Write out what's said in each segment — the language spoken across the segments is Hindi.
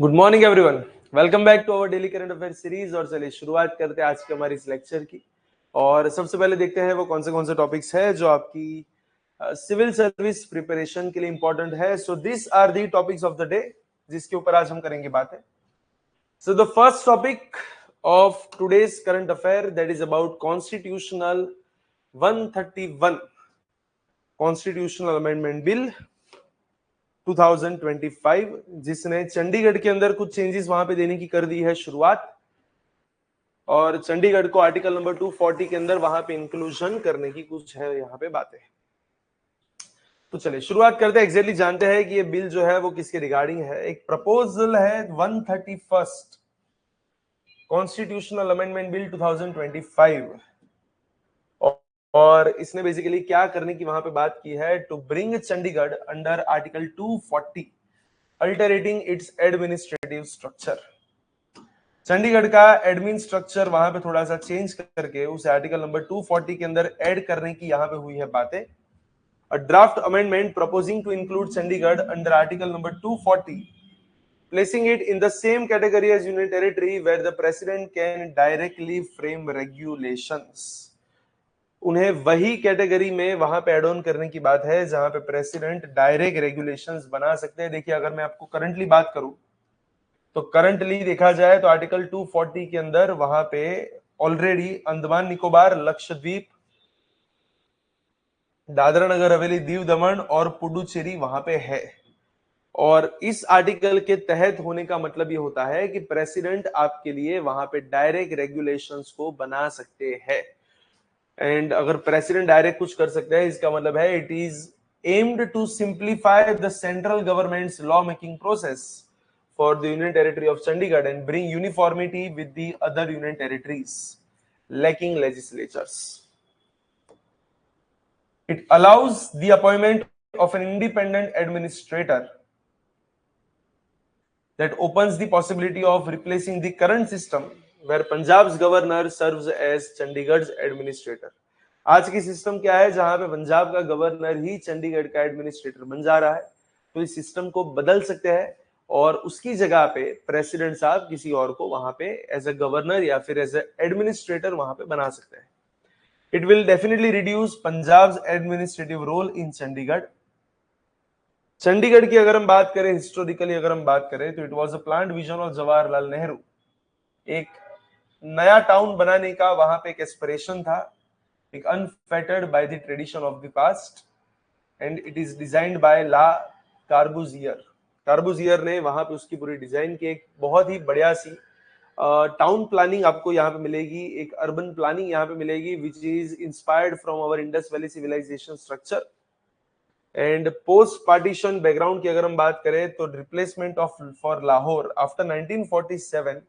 Good morning everyone, welcome back to our daily current affair series. और चलिए शुरुआत करते हैं आज के हमारी इस लेक्चर की। और सबसे पहले देखते हैं वो कौन से टॉपिक्स है जो आपकी सिविल सर्विस प्रिपरेशन के लिए इंपॉर्टेंट है। So this are the topics of the day जिसके ऊपर आज हम करेंगे बातें। So the first topic of today's current affair that is about constitutional 131 constitutional amendment bill 2025, जिसने चंडीगढ़ के अंदर कुछ चेंजेस वहां पे देने की कर दी है शुरुआत। और चंडीगढ़ को आर्टिकल नंबर 240 के अंदर वहां पे इंक्लूजन करने की कुछ है यहाँ पे बातें। तो चलिए शुरुआत करते हैं, एग्जैक्टली जानते हैं कि ये बिल जो है वो किसके रिगार्डिंग है। एक प्रपोजल है 131st कॉन्स्टिट्यूशनल अमेंडमेंट बिल 2025, और इसने बेसिकली क्या करने की वहां पे बात की है, to bring Chandigarh under article 240 altering its administrative structure. Chandigarh का एडमिन स्ट्रक्चर वहां पे थोड़ा सा चेंज करके उसे आर्टिकल नंबर 240 के अंदर ऐड करने की यहां पे हुई है बातें। A draft amendment proposing to include Chandigarh under article number 240, placing it in the same category as union territory where the president can directly frame regulations। उन्हें वही कैटेगरी में वहां पे एड ऑन करने की बात है जहां पे प्रेसिडेंट डायरेक्ट रेगुलेशंस बना सकते हैं। देखिए, अगर मैं आपको करंटली बात करूं तो करंटली देखा जाए तो आर्टिकल 240 के अंदर वहां पे ऑलरेडी अंडमान निकोबार, लक्षद्वीप, दादरा नगर हवेली, दीव दमन और पुडुचेरी वहां पे है। और इस आर्टिकल के तहत होने का मतलब ये होता है कि प्रेसिडेंट आपके लिए वहां पे डायरेक्ट रेगुलेशंस को बना सकते हैं। एंड अगर प्रेसिडेंट डायरेक्ट कुछ कर सकते हैं, इसका मतलब है it is aimed to simplify the central government's law making process for the Union Territory of Chandigarh and bring uniformity with the other Union Territories lacking legislatures. It allows the appointment of an independent administrator that opens the possibility of replacing the current system where Punjab's governor serves as Chandigarh's administrator. आज की सिस्टम क्या है जहां पे पंजाब का गवर्नर ही चंडीगढ़ का एडमिनिस्ट्रेटर बन जा रहा है। तो इस सिस्टम को बदल सकते हैं और उसकी जगह पे प्रेसिडेंट साहब किसी और को वहां पे एज अ गवर्नर या फिर एज अ एडमिनिस्ट्रेटर वहां पे बना सकते हैं। It will definitely reduce Punjab administrative role in Chandigarh. Chandigarh की अगर हम बात करें, हिस्टोरिकली अगर हम बात करें तो it was a planned vision of Jawaharlal Nehru. एक नया टाउन बनाने का वहां पे एक एस्पिरेशन था, एक unfettered by the tradition of the past, and it is designed by Le Corbusier. Corbusier ने वहां पे उसकी पूरी डिजाइन की एक बहुत ही बढ़िया सी टाउन प्लानिंग आपको यहाँ पे मिलेगी, एक अर्बन प्लानिंग यहाँ पे मिलेगी which is inspired from our Indus valley civilisation structure. And post partition background की अगर हम बात करें तो replacement of for Lahore after 1947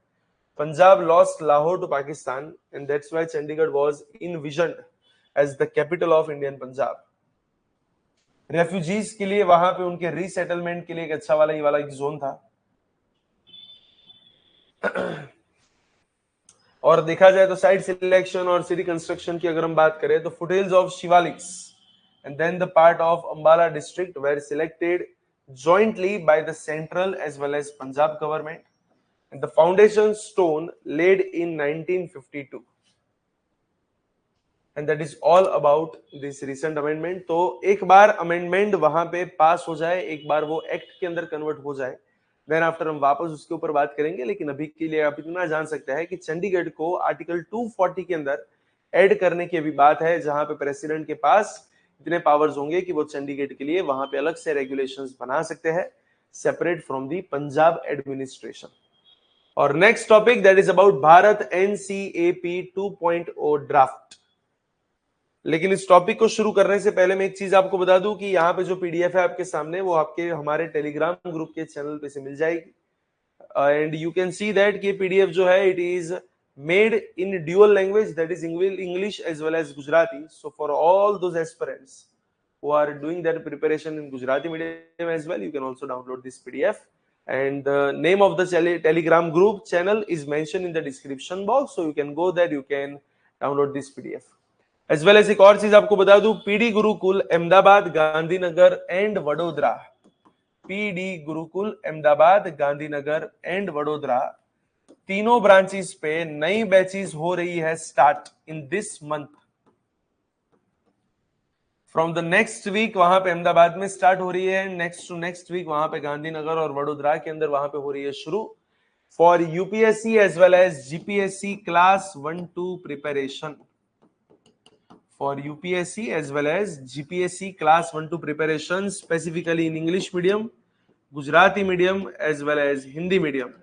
Punjab lost Lahore to Pakistan and that's why Chandigarh was envisioned as the capital of Indian Punjab. Refugees के लिए वहां पे उनके रीसेटलमेंट के लिए एक अच्छा वाला ये वाला एक जोन था। और देखा जाए तो साइट सिलेक्शन और सिटी कंस्ट्रक्शन की अगर हम बात करें तो foothills of Shivaliks and then the part of Ambala district were selected jointly by the central as well as Punjab government, and the foundation stone laid in 1952, and that is all about this recent amendment। तो एक बार अमेंडमेंट वहां पे पास हो जाए, एक बार वो एक्ट के अंदर कन्वर्ट हो जाए, देन आफ्टर हम वापस उसके ऊपर बात करेंगे। लेकिन अभी के लिए आप इतना जान सकते हैं कि चंडीगढ़ को आर्टिकल 240 के अंदर ऐड करने की अभी बात है, जहां पे प्रेसिडेंट के पास इतने पावर्स होंगे कि वो चंडीगढ़ के लिए वहां पे अलग से रेगुलेशंस बना सकते हैं, separate from the Punjab administration. और next topic that is about Bharat NCAP 2.0 draft. लेकिन इस टॉपिक को शुरू करने से पहले मैं एक चीज आपको बता दूं कि यहाँ पे जो पीडीएफ है आपके सामने, वो आपके हमारे टेलीग्राम ग्रुप के चैनल पे से मिल जाएगी। And you can see that कि पीडीएफ जो है it is made in dual language, that is English as well as Gujarati. So for all those aspirants who are doing their preparation in Gujarati medium as well, you can also download this PDF, and the name of the telegram group channel is mentioned in the description box, so you can go there, you can download this PDF as well as। एक और चीज आपको बता दूं, PD Gurukul Ahmedabad, Gandhinagar and Vadodara PD Gurukul Ahmedabad, Gandhinagar and Vadodara, तीनों ब्रांचेस पे नई बैचेस हो रही है start in this month. From the next week वहां पे अहमदाबाद में स्टार्ट हो रही है, नेक्स्ट टू नेक्स्ट वीक वहां पे गांधीनगर और वडोदरा के अंदर वहां पे हो रही है शुरू। For UPSC as well as GPSC class 1-2 preparation, for UPSC as well as GPSC class 1-2 preparation, specifically in English medium, Gujarati medium as well as Hindi medium.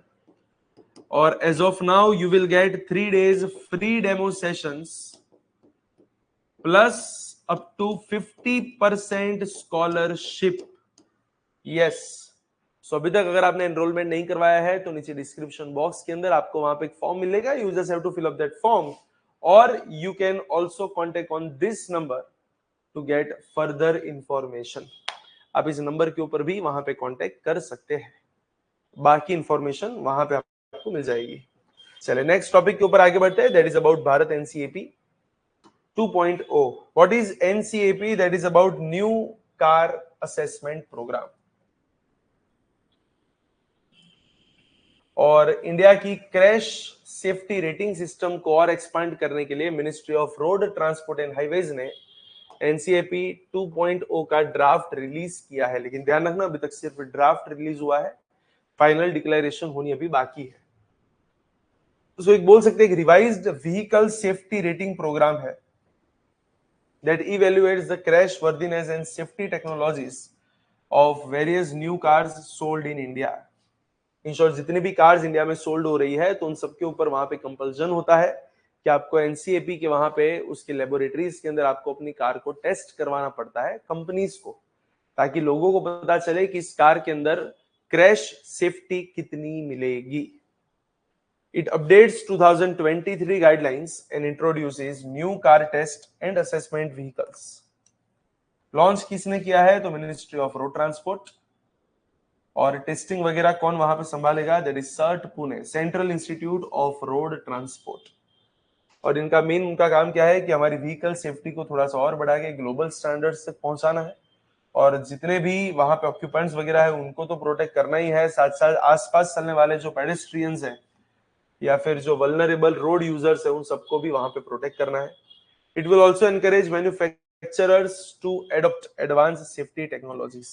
Or as of now, you will get 3 days free demo sessions plus up to 50% scholarship. Yes. So अभी तक अगर आपने एनरोलमेंट नहीं करवाया है तो नीचे डिस्क्रिप्शन बॉक्स के अंदर आपको वहां पे एक फॉर्म मिलेगा, you just have to fill up that form, or you can also contact on this number to get further information. आप इस नंबर के ऊपर भी वहां पे कांटेक्ट कर सकते हैं, बाकी इंफॉर्मेशन वहां पे आपको मिल जाएगी। चलिए नेक्स्ट टॉपिक के ऊपर आगे बढ़ते हैं, that is about Bharat NCAP 2.0. What is NCAP? That is about new car assessment programme. और इंडिया की क्रैश सेफ्टी रेटिंग सिस्टम को और एक्सपांड करने के लिए ministry of road transport and highways ने एनसीएपी 2.0 का ड्राफ्ट रिलीज किया है, लेकिन ध्यान रखना अभी तक सिर्फ ड्राफ्ट रिलीज हुआ है, फाइनल डिक्लेरेशन होनी अभी बाकी है। तो एक बोल सकते हैं कि revised vehicle safety rating programme है that evaluates the crash worthiness and safety technologies of various new cars sold in India. In short जितनी भी कार्स इंडिया में सोल्ड हो रही है तो उन सबके ऊपर वहां पे कंपल्सन होता है कि आपको एनसीएपी के वहां पे उसके लेबोरेटरीज के अंदर आपको अपनी कार को टेस्ट करवाना पड़ता है कंपनीज को, ताकि लोगों को पता चले कि इस कार के अंदर क्रैश सेफ्टी कितनी मिलेगी। It updates 2023 guidelines and introduces new car test and assessment vehicles. Launch किसने किया है? तो मिनिस्ट्री ऑफ रोड ट्रांसपोर्ट। और टेस्टिंग वगैरह कौन वहां पे संभालेगा? That is CIRT Pune, central institute of road transport. और इनका मेन उनका काम क्या है कि हमारी व्हीकल सेफ्टी को थोड़ा सा और बढ़ा के ग्लोबल स्टैंडर्ड्स तक पहुंचाना है, और जितने भी वहां पे ऑक्यूपेंट्स वगैरह है उनको तो प्रोटेक्ट करना ही है, साथ साथ आसपास चलने वाले जो पेडेस्ट्रियंस हैं या फिर जो वल्नरेबल रोड यूजर्स है उन सबको भी वहां पे प्रोटेक्ट करना है। It will also encourage manufacturers to adopt advance safety technologies.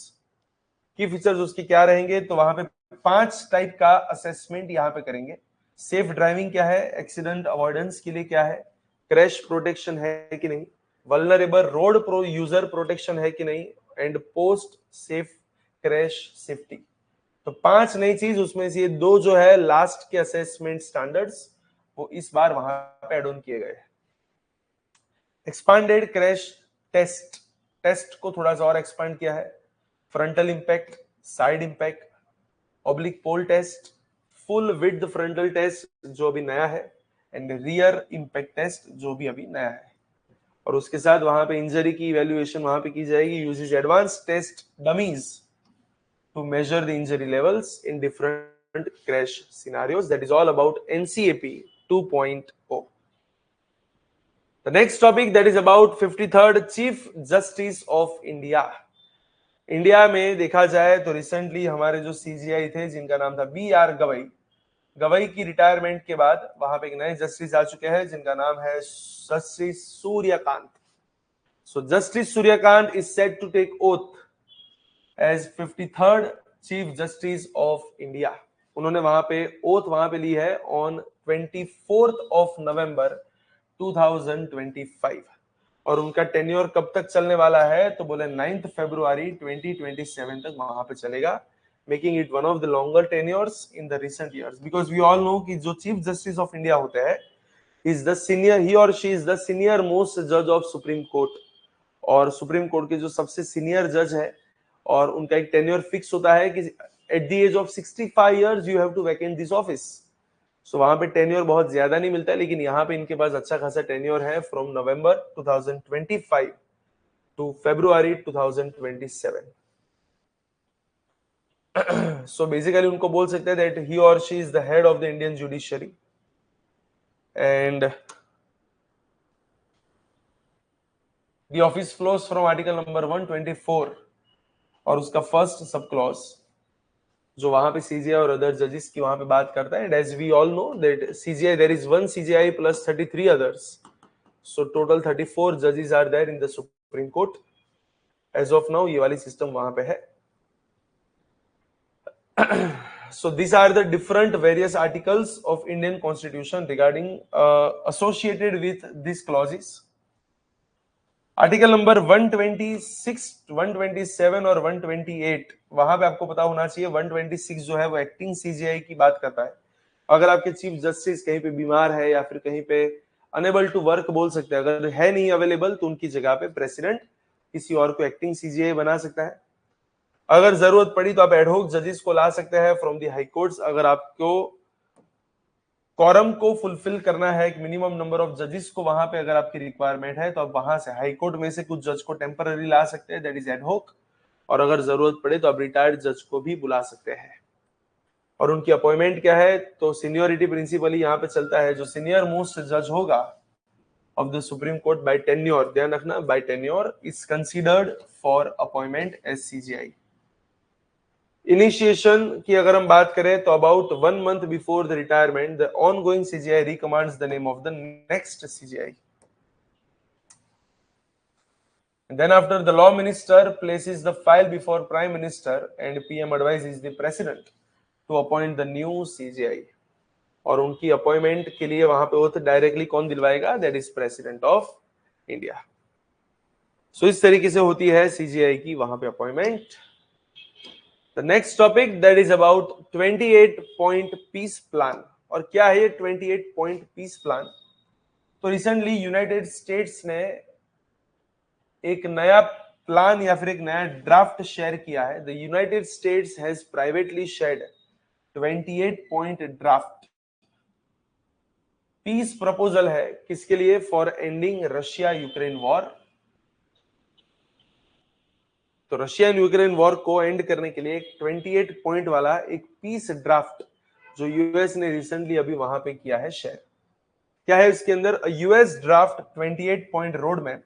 Key features उसके क्या रहेंगे? तो वहां पे 5 टाइप का असेसमेंट यहाँ पे करेंगे। सेफ ड्राइविंग क्या है, एक्सीडेंट अवॉइडेंस के लिए क्या है, क्रैश प्रोटेक्शन है कि नहीं, vulnerable road pro user protection है कि नहीं, and post safe crash safety. तो 5 नई चीज, उसमें से ये 2 जो है लास्ट के असेसमेंट स्टैंडर्ड्स वो इस बार वहां पे एड ऑन किए गए। एक्सपांडेड क्रैश टेस्ट को थोड़ा सा और एक्सपांड किया है। Frontal impact, side impact, oblique pole test, full width frontal test जो अभी नया है, एंड रियर इंपैक्ट टेस्ट जो भी अभी नया है। और उसके साथ वहां पे इंजरी की इवैल्यूएशन वहां पे की जाएगी, uses advance test dummies to measure the injury levels in different crash scenarios. That is all about NCAP 2.0. The next topic, that is about 53rd Chief Justice of India. India में देखा जाए तो रिसेंटली हमारे जो सीजीआई थे जिनका नाम था BR गवई की रिटायरमेंट के बाद वहां पे एक नए जस्टिस आ चुके हैं जिनका नाम है justice Suryakant. So justice Suryakant is set to take oath as 53rd chief justice of India. उन्होंने वहां पे ओथ वहां पे ली है ऑन 24th of November 2025, और उनका टेन्योर कब तक चलने वाला है? तो बोले 9th February 2027 तक वहां पे चलेगा, making it one of the longer tenures in the recent years. Because we all know कि जो चीफ जस्टिस ऑफ इंडिया होते हैं इज द सीनियर, ही और she is the senior most जज ऑफ सुप्रीम कोर्ट, और सुप्रीम कोर्ट के जो सबसे सीनियर जज है और उनका एक टेन्योर फिक्स होता है कि at the age of 65 years you have to vacant this office. So वहां पे टेन्योर बहुत ज्यादा नहीं मिलता है, लेकिन यहाँ पे इनके पास अच्छा खासा टेन्योर है from November 2025 to February 2027। So basically उनको बोल सकते हैं दैट ही और she is the head of the Indian judiciary, and the office flows from article number 124 और उसका फर्स्ट सब क्लॉज जो वहां पे सीजीआई और अदर जजेस की वहां पे बात करता है। And as we all know that CJI, there is one CJI plus 33 others, so total 34 जजेस are there in the supreme court. As of now ये वाली सिस्टम वहां पे है। So these are the different various articles of Indian Constitution regarding associated with these clauses. Article number 126, 127 और 128 वहां पे आपको पता होना चाहिए। 126 जो है वो एक्टिंग सीजीआई की बात करता है। अगर आपके चीफ जस्टिस कहीं पे बीमार है या फिर कहीं पे अनेबल टू वर्क बोल सकते हैं, अगर है नहीं अवेलेबल, तो उनकी जगह पे प्रेसिडेंट किसी और को एक्टिंग सीजीआई बना सकता है। अगर जरूरत पड़ी तो आप एडहोक जजेस को ला सकते हैं फ्रॉम दी हाई कोर्ट्स। अगर आपको कॉरम को फुलफिल करना है, एक मिनिमम नंबर ऑफ जजेस को वहां पे अगर आपकी रिक्वायरमेंट है, तो आप वहां से हाई कोर्ट में से कुछ जज को टेम्पररी ला सकते हैं, दैट इज एडहोक। और अगर जरूरत पड़े तो आप रिटायर्ड जज को भी बुला सकते हैं। और उनकी अपॉइंटमेंट क्या है, तो सीनियोरिटी प्रिंसिपली यहाँ पे चलता है। जो सीनियर मोस्ट जज होगा of the supreme court by tenure, ध्यान रखना, by tenure is considered for appointment as CJI. Initiation की अगर हम बात करें तो about 1 month before the retirement the ongoing CJI recommends the name of the next CJI. Then after the law minister places the file before prime minister and PM advises the president to appoint the new CGI। और उनकी अपॉइंटमेंट के लिए वहां पे ओथ डायरेक्टली कौन दिलवाएगा, that is president of India. So इस तरीके से होती है सीजीआई की वहां पे appointment. The next topic that is about 28-point peace plan। और क्या है ये 28-point peace plan? तो रिसेंटली यूनाइटेड स्टेट्स ने एक नया प्लान या फिर एक नया ड्राफ्ट शेयर किया है। The United States has privately shared 28-point draft peace proposal है। किसके लिए? For ending Russia Ukraine war. तो रशिया एंड यूक्रेन वॉर को एंड करने के लिए एक 28 पॉइंट वाला एक पीस ड्राफ्ट जो यूएस ने रिसेंटली अभी वहां पे किया है शेयर। क्या है इसके अंदर? US draft 28 point road map,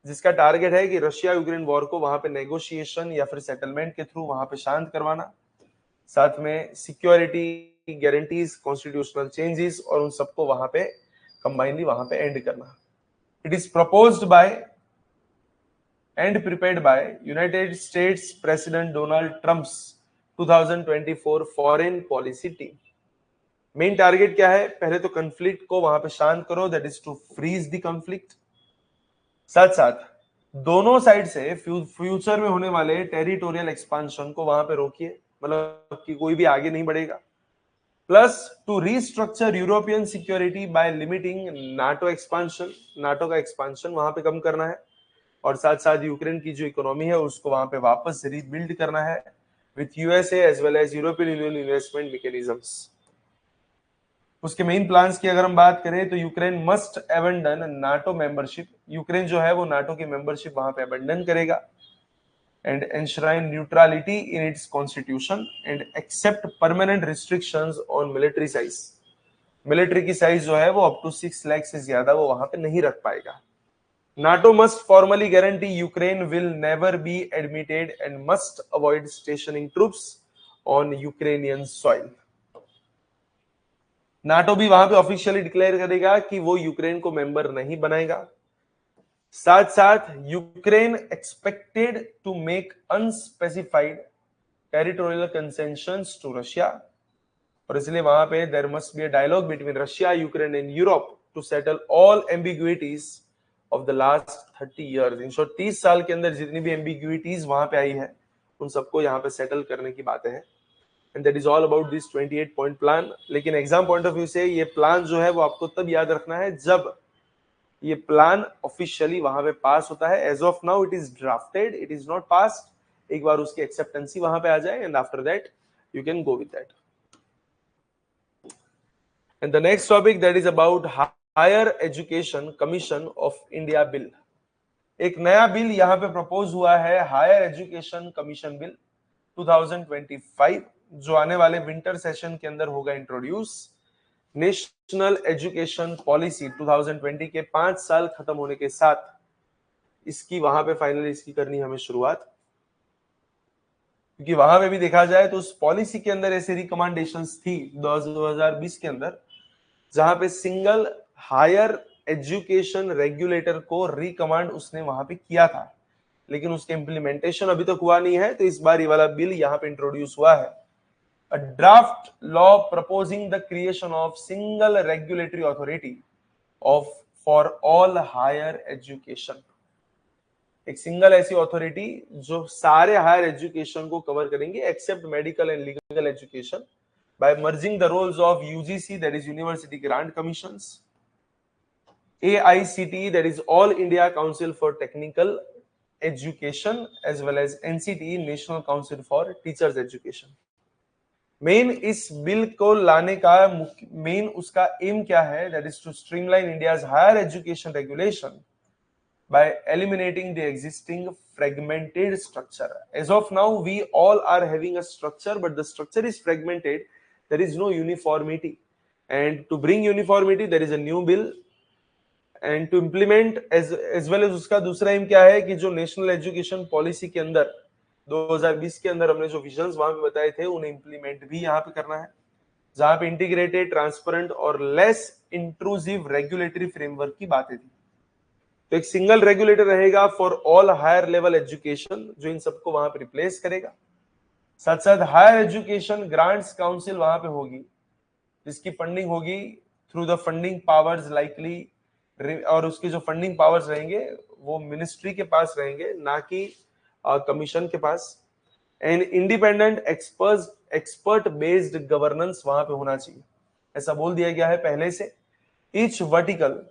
जिसका टारगेट है कि रशिया यूक्रेन वॉर को वहां पे नेगोशिएशन या फिर सेटलमेंट के थ्रू वहां पे शांत करवाना, साथ में सिक्योरिटी गारंटीज, कॉन्स्टिट्यूशनल चेंजेस और उन सबको वहां पे कंबाइनली वहां पे एंड करना। It is proposed by and prepared by United States President Donald Trump's 2024 foreign policy team. Main target क्या है? पहले तो कंफ्लिक्ट को वहां पे शांत करो, that is to freeze the conflict. साथ साथ दोनों साइड से फ्यूचर में होने वाले टेरिटोरियल एक्सपांशन को वहां पे रोकिए, मतलब कि कोई भी आगे नहीं बढ़ेगा। Plus two restructure European security bye limiting NATO expansion, NATO का एक्सपांशन वहां पे कम करना है। और साथ साथ यूक्रेन की जो इकोनॉमी है उसको वहां पे वापस रीबिल्ड करना है with USA as well as European union investment mechanisms. उसके मेन प्लान्स की अगर हम बात करें तो Ukraine must abandon NATO membership. Ukraine जो है वो नाटो की मेंबरशिप वहां पे अबंडन करेगा and enshrine neutrality in its constitution and accept permanent restrictions on military size. Military की साइज जो है वो अप टू 6 लाख से ज्यादा वो वहां पे नहीं रख पाएगा। NATO must formally guarantee Ukraine will never be admitted and must avoid stationing troops on Ukrainian soil। NATO भी वहां पे ऑफिशियली डिक्लेयर करेगा कि वो यूक्रेन को मेंबर नहीं बनाएगा। साथ साथ Ukraine expected to make unspecified territorial concessions to Russia. और इसलिए वहां पे there must be a dialogue between Russia, Ukraine and Europe to settle all ambiguities of the last 30 years। In short 30 साल के अंदर जितनी भी एम्बिग्युइटीज वहां पे आई है उन सबको यहाँ पे सेटल करने की बातें हैं। And that is all about this 28 point plan. लेकिन एग्जाम पॉइंट ऑफ व्यू से ये प्लान जो है वो आपको तब याद रखना है जब ये प्लान ऑफिशियली वहां पे पास होता है। As of now it is drafted, it is not passed. एक बार उसकी एक्सेप्टेंसी वहां पे आ जाए and after that you can go with that. And the next topic that is about higher education commission of India bill. एक नया बिल यहां पे प्रपोज हुआ है, हायर एजुकेशन कमीशन बिल 2025, जो आने वाले विंटर सेशन के अंदर होगा इंट्रोड्यूस। नेशनल एजुकेशन पॉलिसी 2020 के 5 साल खत्म होने के साथ इसकी वहां पे फाइनली इसकी करनी हमें शुरुआत। क्योंकि वहां पे भी देखा जाए तो उस पॉलिसी के अंदर ऐसी रिकमेंडेशंस थी 2020 के अंदर, जहां पे सिंगल हायर एजुकेशन रेगुलेटर को रिकमांड उसने वहां पे किया था, लेकिन उसके इम्प्लीमेंटेशन अभी तक हुआ नहीं है। तो इस बार ये वाला बिल यहाँ पे इंट्रोड्यूस हुआ है, a draft law proposing the creation of single regulatory authority of for all higher education. एक सिंगल ऐसी अथॉरिटी जो सारे हायर एजुकेशन को कवर करेंगे except medical and legal education, by merging the roles of UGC, that is University Grant Commissions, AICTE, that is All India Council for Technical Education, as well as NCTE, National Council for Teachers Education. Main इस बिल को लाने का मेन उसका एम क्या है? That is to streamline India's higher education regulation by eliminating the existing fragmented structure. As of now, we all are having a structure, but the structure is fragmented. There is no uniformity, and to bring uniformity, there is a new bill, and to implement as well as उसका दूसरा एम क्या है कि जो नेशनल एजुकेशन पॉलिसी के अंदर 2020 के अंदर हमने जो विजन्स वहां पे बताए थे उन्हें इंप्लीमेंट भी यहाँ पे करना है, जहां पे इंटीग्रेटेड, ट्रांसपेरेंट और लेस इंट्रूसिव रेगुलेटरी फ्रेमवर्क की बातें थी। तो एक सिंगल रेगुलेटर रहेगा for all higher level education, जो इन सबको वहां पे रिप्लेस करेगा। साथ साथ हायर एजुकेशन ग्रांट्स काउंसिल वहां पे होगी, जिसकी फंडिंग होगी through the funding powers likely, और उसके जो फंडिंग पावर्स रहेंगे वो मिनिस्ट्री के पास रहेंगे, ना कि कमीशन के पास। And independent expert based governance वहां पे होना चाहिए, ऐसा बोल दिया गया है पहले से। Each vertical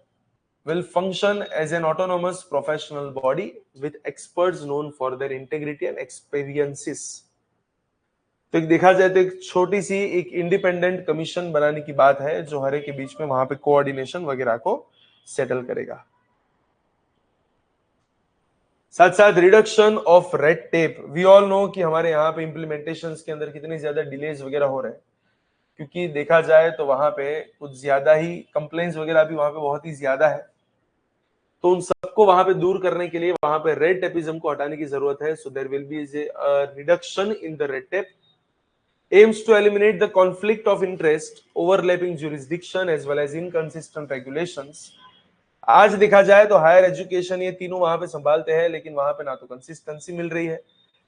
will function as an autonomous professional body with experts known for their integrity and experiences. तो एक देखा जाए तो एक छोटी सी एक इंडिपेंडेंट कमीशन बनाने की बात है, जो हर एक के बीच में वहां पे कोऑर्डिनेशन वगैरह को सेटल करेगा। साथ साथ reduction of red tape. We all know कि हमारे यहाँ पे इम्प्लीमेंटेशंस के अंदर कितनी ज्यादा डिलेज वगैरह हो रहे हैं, क्योंकि देखा जाए तो वहां पे कुछ ज्यादा ही कंप्लेंट्स वगैरह भी वहां पे बहुत ही ज्यादा है। तो उन सबको वहां पे दूर करने के लिए वहां पे रेड टेपिज्म को हटाने की जरूरत है। So there will be reduction in the red tape, aims to eliminate the conflict of interest, overlapping jurisdiction as well as inconsistent regulations. आज देखा जाए तो हायर एजुकेशन ये तीनों वहां पे संभालते हैं, लेकिन वहां पे ना तो कंसिस्टेंसी मिल रही है,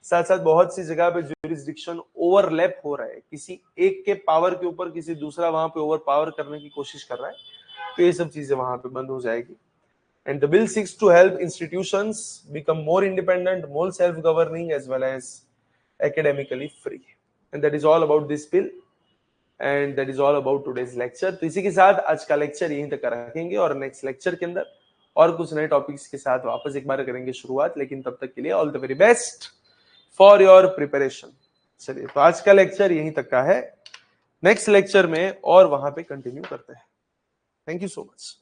साथ साथ बहुत सी जगह पे ज्यूरिसडिक्शन ओवरलैप हो रहा है, किसी एक के पावर के ऊपर किसी दूसरा वहां पे ओवर पावर करने की कोशिश कर रहा है। तो ये सब चीजें वहां पे बंद हो जाएगी। And the bill seeks to help institutions become more independent, more self-governing, as well as academically free. And that is all about this bill. And that is all about today's lecture. तो इसी के साथ आज का लेक्चर यहीं तक रखेंगे, और नेक्स्ट लेक्चर के अंदर और कुछ नए टॉपिक्स के साथ वापस एक बार करेंगे शुरुआत। लेकिन तब तक के लिए all the very best for your preparation. चलिए, तो आज का लेक्चर यहीं तक का है, नेक्स्ट लेक्चर में और वहां पे कंटिन्यू करते हैं। Thank you so much.